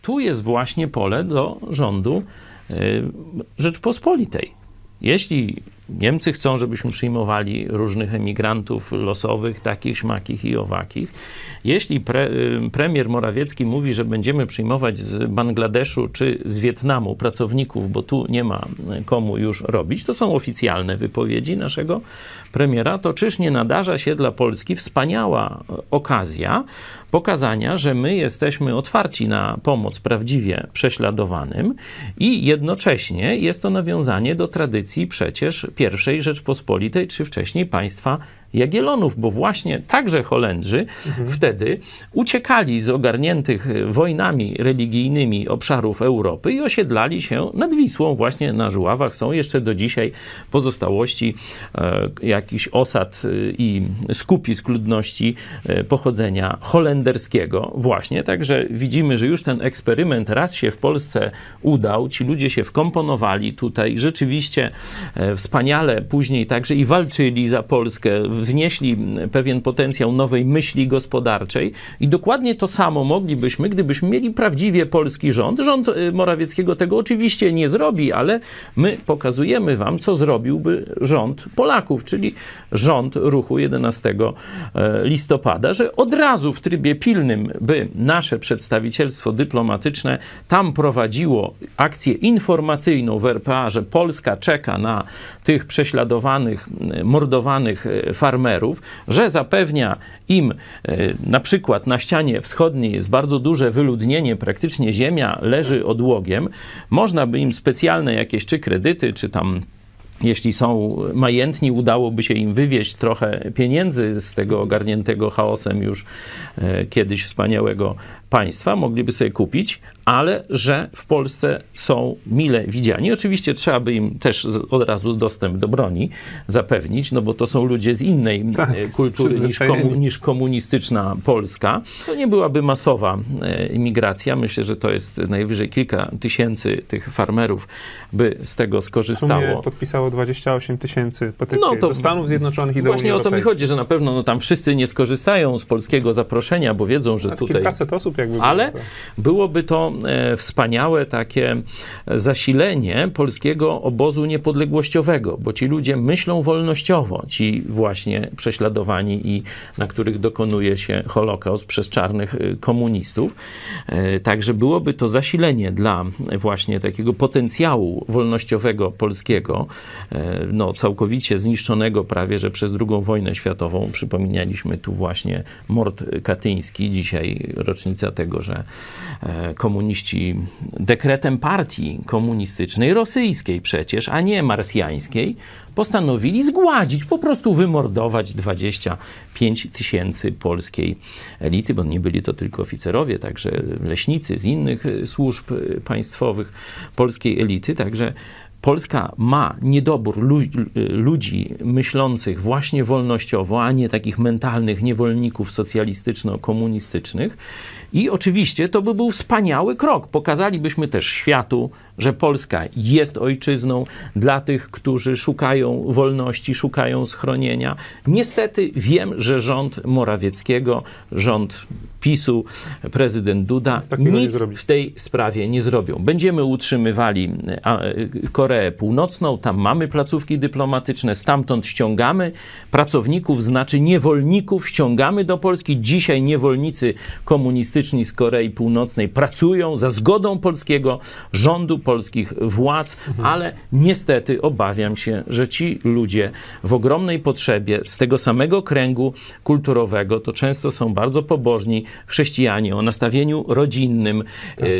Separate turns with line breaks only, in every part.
tu jest właśnie pole do rządu Rzeczpospolitej. Jeśli Niemcy chcą, żebyśmy przyjmowali różnych emigrantów losowych, takich, śmakich i owakich. Jeśli premier Morawiecki mówi, że będziemy przyjmować z Bangladeszu czy z Wietnamu pracowników, bo tu nie ma komu już robić, to są oficjalne wypowiedzi naszego premiera, to czyż nie nadarza się dla Polski wspaniała okazja pokazania, że my jesteśmy otwarci na pomoc prawdziwie prześladowanym i jednocześnie jest to nawiązanie do tradycji przecież I Rzeczpospolitej, czy wcześniej państwa Jagiellonów, bo właśnie także Holendrzy wtedy uciekali z ogarniętych wojnami religijnymi obszarów Europy i osiedlali się nad Wisłą, właśnie na Żuławach. Są jeszcze do dzisiaj pozostałości jakichś osad i skupisk ludności pochodzenia holenderskiego właśnie. Także widzimy, że już ten eksperyment raz się w Polsce udał. Ci ludzie się wkomponowali tutaj rzeczywiście wspaniale później także i walczyli za Polskę, wnieśli pewien potencjał nowej myśli gospodarczej i dokładnie to samo moglibyśmy, gdybyśmy mieli prawdziwie polski rząd. Rząd Morawieckiego tego oczywiście nie zrobi, ale my pokazujemy wam, co zrobiłby rząd Polaków, czyli rząd ruchu 11 listopada, że od razu w trybie pilnym by nasze przedstawicielstwo dyplomatyczne tam prowadziło akcję informacyjną w RPA, że Polska czeka na tych prześladowanych, mordowanych farmerów, że zapewnia im na przykład na ścianie wschodniej jest bardzo duże wyludnienie, praktycznie ziemia leży odłogiem, można by im specjalne jakieś czy kredyty, czy tam jeśli są majętni, udałoby się im wywieźć trochę pieniędzy z tego ogarniętego chaosem już kiedyś wspaniałego państwa, mogliby sobie kupić, ale że w Polsce są mile widziani. Oczywiście trzeba by im też od razu dostęp do broni zapewnić, no bo to są ludzie z innej kultury niż komunistyczna Polska. To nie byłaby masowa imigracja. Myślę, że to jest najwyżej kilka tysięcy tych farmerów by z tego skorzystało.
W sumie podpisało 28 000 petycji do Stanów Zjednoczonych i do Unii
Właśnie o to mi
Europejskiej.
chodzi, że na pewno tam wszyscy nie skorzystają z polskiego zaproszenia, bo wiedzą, że tutaj...
Kilkaset osób jakby było.
Ale byłoby to wspaniałe takie zasilenie polskiego obozu niepodległościowego, bo ci ludzie myślą wolnościowo, ci właśnie prześladowani i na których dokonuje się Holokaust przez czarnych komunistów. Także byłoby to zasilenie dla właśnie takiego potencjału wolnościowego polskiego, no całkowicie zniszczonego prawie, że przez II wojnę światową. Przypominaliśmy tu właśnie mord katyński, dzisiaj rocznica tego, że komuniści dekretem partii komunistycznej, rosyjskiej przecież, a nie marsjańskiej, postanowili zgładzić, po prostu wymordować 25 000 polskiej elity, bo nie byli to tylko oficerowie, także leśnicy z innych służb państwowych polskiej elity, także Polska ma niedobór ludzi myślących właśnie wolnościowo, a nie takich mentalnych niewolników socjalistyczno-komunistycznych. I oczywiście to by był wspaniały krok. Pokazalibyśmy też światu, że Polska jest ojczyzną dla tych, którzy szukają wolności, szukają schronienia. Niestety wiem, że rząd Morawieckiego, rząd PiS-u, prezydent Duda nic w tej sprawie nie zrobią. Będziemy utrzymywali Koreę Północną, tam mamy placówki dyplomatyczne, stamtąd ściągamy pracowników, znaczy niewolników, ściągamy do Polski. Dzisiaj niewolnicy komunistyczni z Korei Północnej pracują za zgodą polskiego rządu, polskich władz, ale niestety obawiam się, że ci ludzie w ogromnej potrzebie z tego samego kręgu kulturowego, to często są bardzo pobożni chrześcijanie o nastawieniu rodzinnym,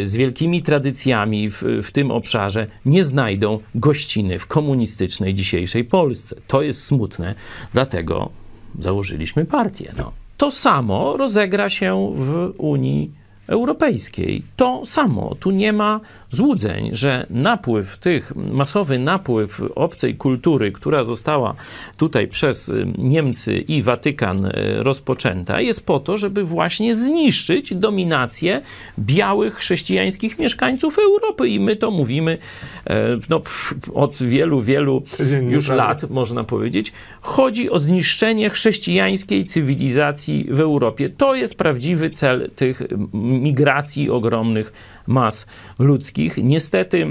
z wielkimi tradycjami w tym obszarze, nie znajdą gościny w komunistycznej dzisiejszej Polsce. To jest smutne, dlatego założyliśmy partię. No. To samo rozegra się w Unii Europejskiej. To samo. Tu nie ma złudzeń, że masowy napływ obcej kultury, która została tutaj przez Niemcy i Watykan rozpoczęta, jest po to, żeby właśnie zniszczyć dominację białych chrześcijańskich mieszkańców Europy. I my to mówimy od wielu już lat, można powiedzieć. Chodzi o zniszczenie chrześcijańskiej cywilizacji w Europie. To jest prawdziwy cel tych migracji ogromnych mas ludzkich. Niestety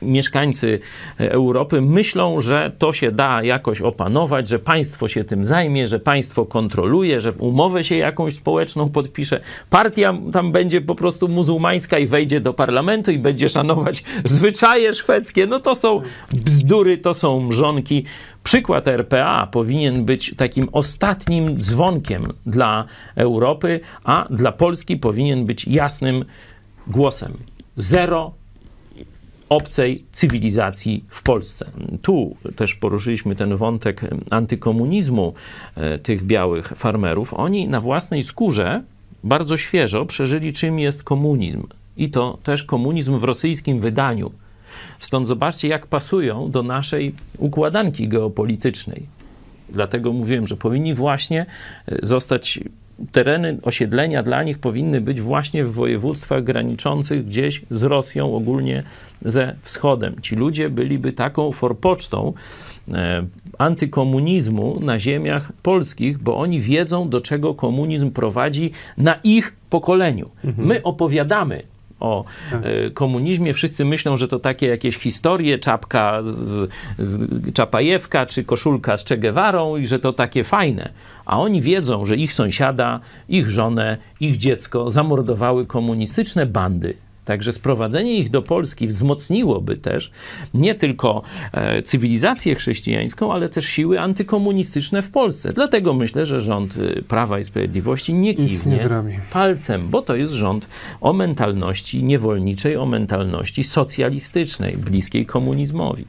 mieszkańcy Europy myślą, że to się da jakoś opanować, że państwo się tym zajmie, że państwo kontroluje, że umowę się jakąś społeczną podpisze. Partia tam będzie po prostu muzułmańska i wejdzie do parlamentu i będzie szanować zwyczaje szwedzkie. No to są bzdury, to są mrzonki. Przykład RPA powinien być takim ostatnim dzwonkiem dla Europy, a dla Polski powinien być jasnym głosem. Zero obcej cywilizacji w Polsce. Tu też poruszyliśmy ten wątek antykomunizmu tych białych farmerów. Oni na własnej skórze bardzo świeżo przeżyli, czym jest komunizm. I to też komunizm w rosyjskim wydaniu. Stąd zobaczcie, jak pasują do naszej układanki geopolitycznej. Dlatego mówiłem, że powinni właśnie zostać tereny osiedlenia dla nich powinny być właśnie w województwach graniczących gdzieś z Rosją, ogólnie ze wschodem. Ci ludzie byliby taką forpocztą antykomunizmu na ziemiach polskich, bo oni wiedzą, do czego komunizm prowadzi na ich pokoleniu. My opowiadamy o komunizmie. Wszyscy myślą, że to takie jakieś historie, czapka z Czapajewka, czy koszulka z Che Guevarą i że to takie fajne. A oni wiedzą, że ich sąsiada, ich żonę, ich dziecko zamordowały komunistyczne bandy. Także sprowadzenie ich do Polski wzmocniłoby też nie tylko cywilizację chrześcijańską, ale też siły antykomunistyczne w Polsce. Dlatego myślę, że rząd Prawa i Sprawiedliwości nie kiwnie palcem, bo to jest rząd o mentalności niewolniczej, o mentalności socjalistycznej, bliskiej komunizmowi.